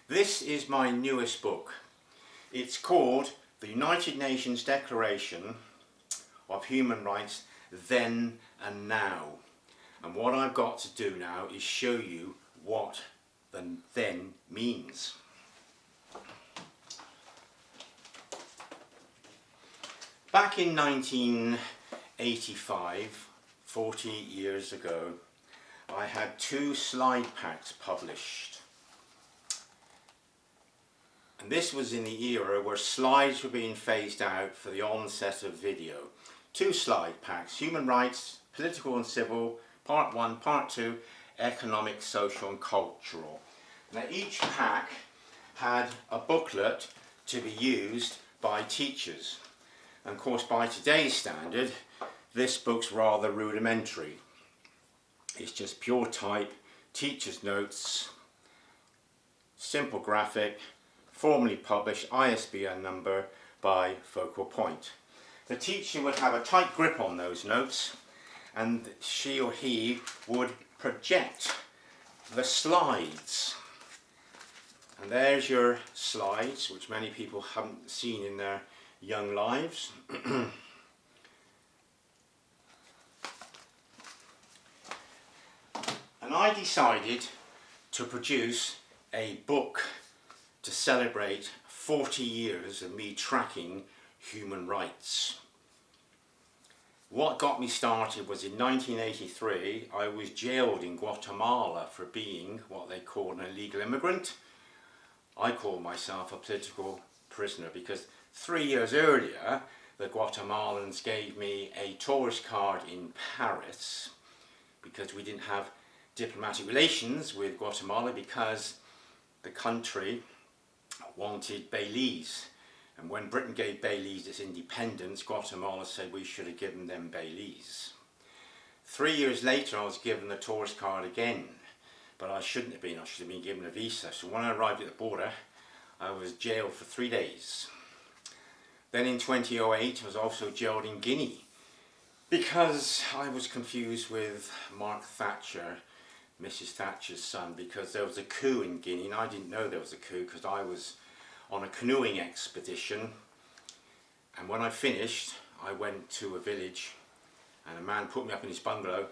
This is my newest book. It's called The United Nations Declaration of Human Rights Then and Now. And what I've got to do now is show you what the then means. Back in 1985, 40 years ago, I had 2 slide packs published. And this was in the era where slides were being phased out for the onset of video. 2 slide packs, Human Rights, Political and Civil, Part 1, Part 2, Economic, Social and Cultural. Now each pack had a booklet to be used by teachers. And of course by today's standard, this book's rather rudimentary. It's just pure type, teacher's notes, simple graphic, formally published, ISBN number by focal point. The teacher would have a tight grip on those notes and she or he would project the slides. And there's your slides, which many people haven't seen in their young lives. And I decided to produce a book to celebrate 40 years of me tracking human rights. What got me started was in 1983 I was jailed in Guatemala for being what they call an illegal immigrant. I call myself a political prisoner because 3 years earlier the Guatemalans gave me a tourist card in Paris because we didn't have diplomatic relations with Guatemala because the country wanted Belize, and when Britain gave Belize its independence, Guatemala said we should have given them Belize. 3 years later I was given the tourist card again, but I shouldn't have been. I should have been given a visa. So when I arrived at the border I was jailed for 3 days. Then in 2008 I was also jailed in Guinea because I was confused with Mark Thatcher, Mrs. Thatcher's son, because there was a coup in Guinea and I didn't know there was a coup because I was on a canoeing expedition, and when I finished I went to a village and a man put me up in his bungalow,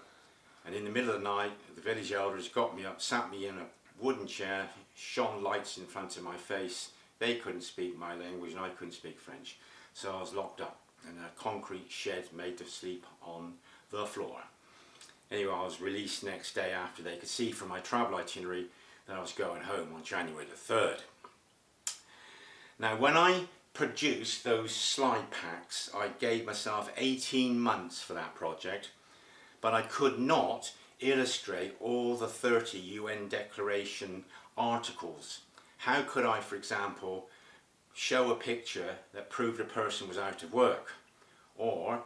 and in the middle of the night the village elders got me up, sat me in a wooden chair, shone lights in front of my face. They couldn't speak my language and I couldn't speak French, so I was locked up in a concrete shed made to sleep on the floor. Anyway, I was released next day after they could see from my travel itinerary that I was going home on January the 3rd. Now when I produced those slide packs I gave myself 18 months for that project, but I could not illustrate all the 30 UN Declaration articles. How could I, for example, show a picture that proved a person was out of work or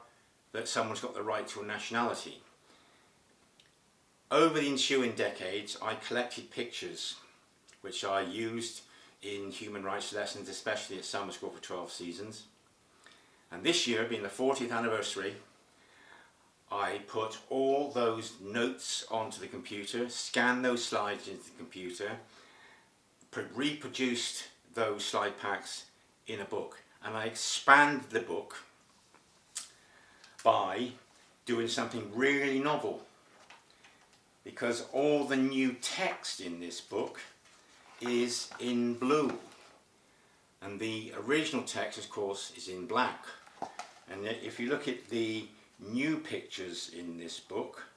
that someone's got the right to a nationality? Over the ensuing decades I collected pictures which I used in human rights lessons, especially at summer school for 12 seasons. And this year, being the 40th anniversary, I put all those notes onto the computer, scanned those slides into the computer, reproduced those slide packs in a book, and I expanded the book by doing something really novel, because all the new text in this book is in blue and the original text of course is in black. And if you look at the new pictures in this book,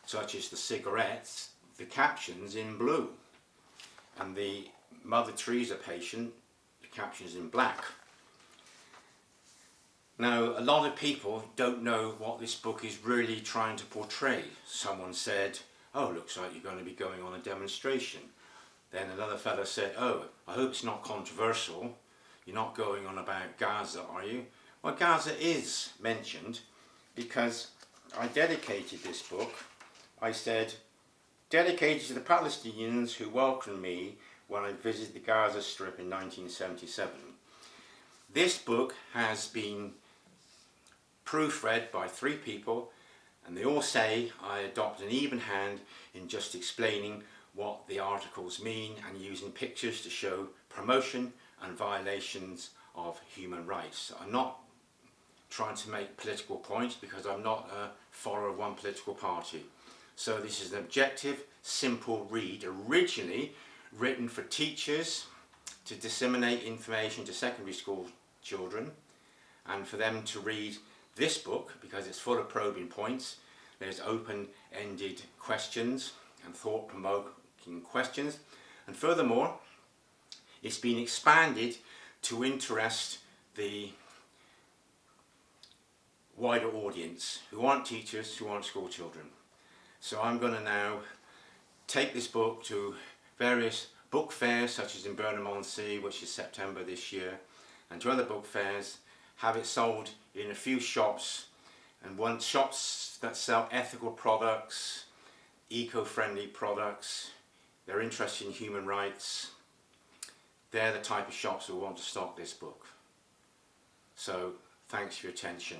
such as the cigarettes, the caption's in blue, and the Mother Teresa patient, the caption's in black. Now a lot of people don't know what this book is really trying to portray. Someone said, oh, looks like you're going to be going on a demonstration. Then another fellow said, oh, I hope it's not controversial. You're not going on about Gaza, are you? Well, Gaza is mentioned because I dedicated this book. I said, dedicated to the Palestinians who welcomed me when I visited the Gaza Strip in 1977. This book has been proofread by 3 people, and they all say I adopt an even hand in just explaining what the articles mean and using pictures to show promotion and violations of human rights. I'm not trying to make political points because I'm not a follower of one political party. So this is an objective, simple read, originally written for teachers to disseminate information to secondary school children, and for them to read this book because it's full of probing points. There's open-ended questions and thought-provoking questions, and furthermore it's been expanded to interest the wider audience who aren't teachers, who aren't school children. So I'm going to now take this book to various book fairs, such as in Burnham-on-Sea, which is September this year, and to other book fairs, have it sold in a few shops, and shops that sell ethical products, eco-friendly products, they're interested in human rights. They're the type of shops who want to stock this book. So thanks for your attention.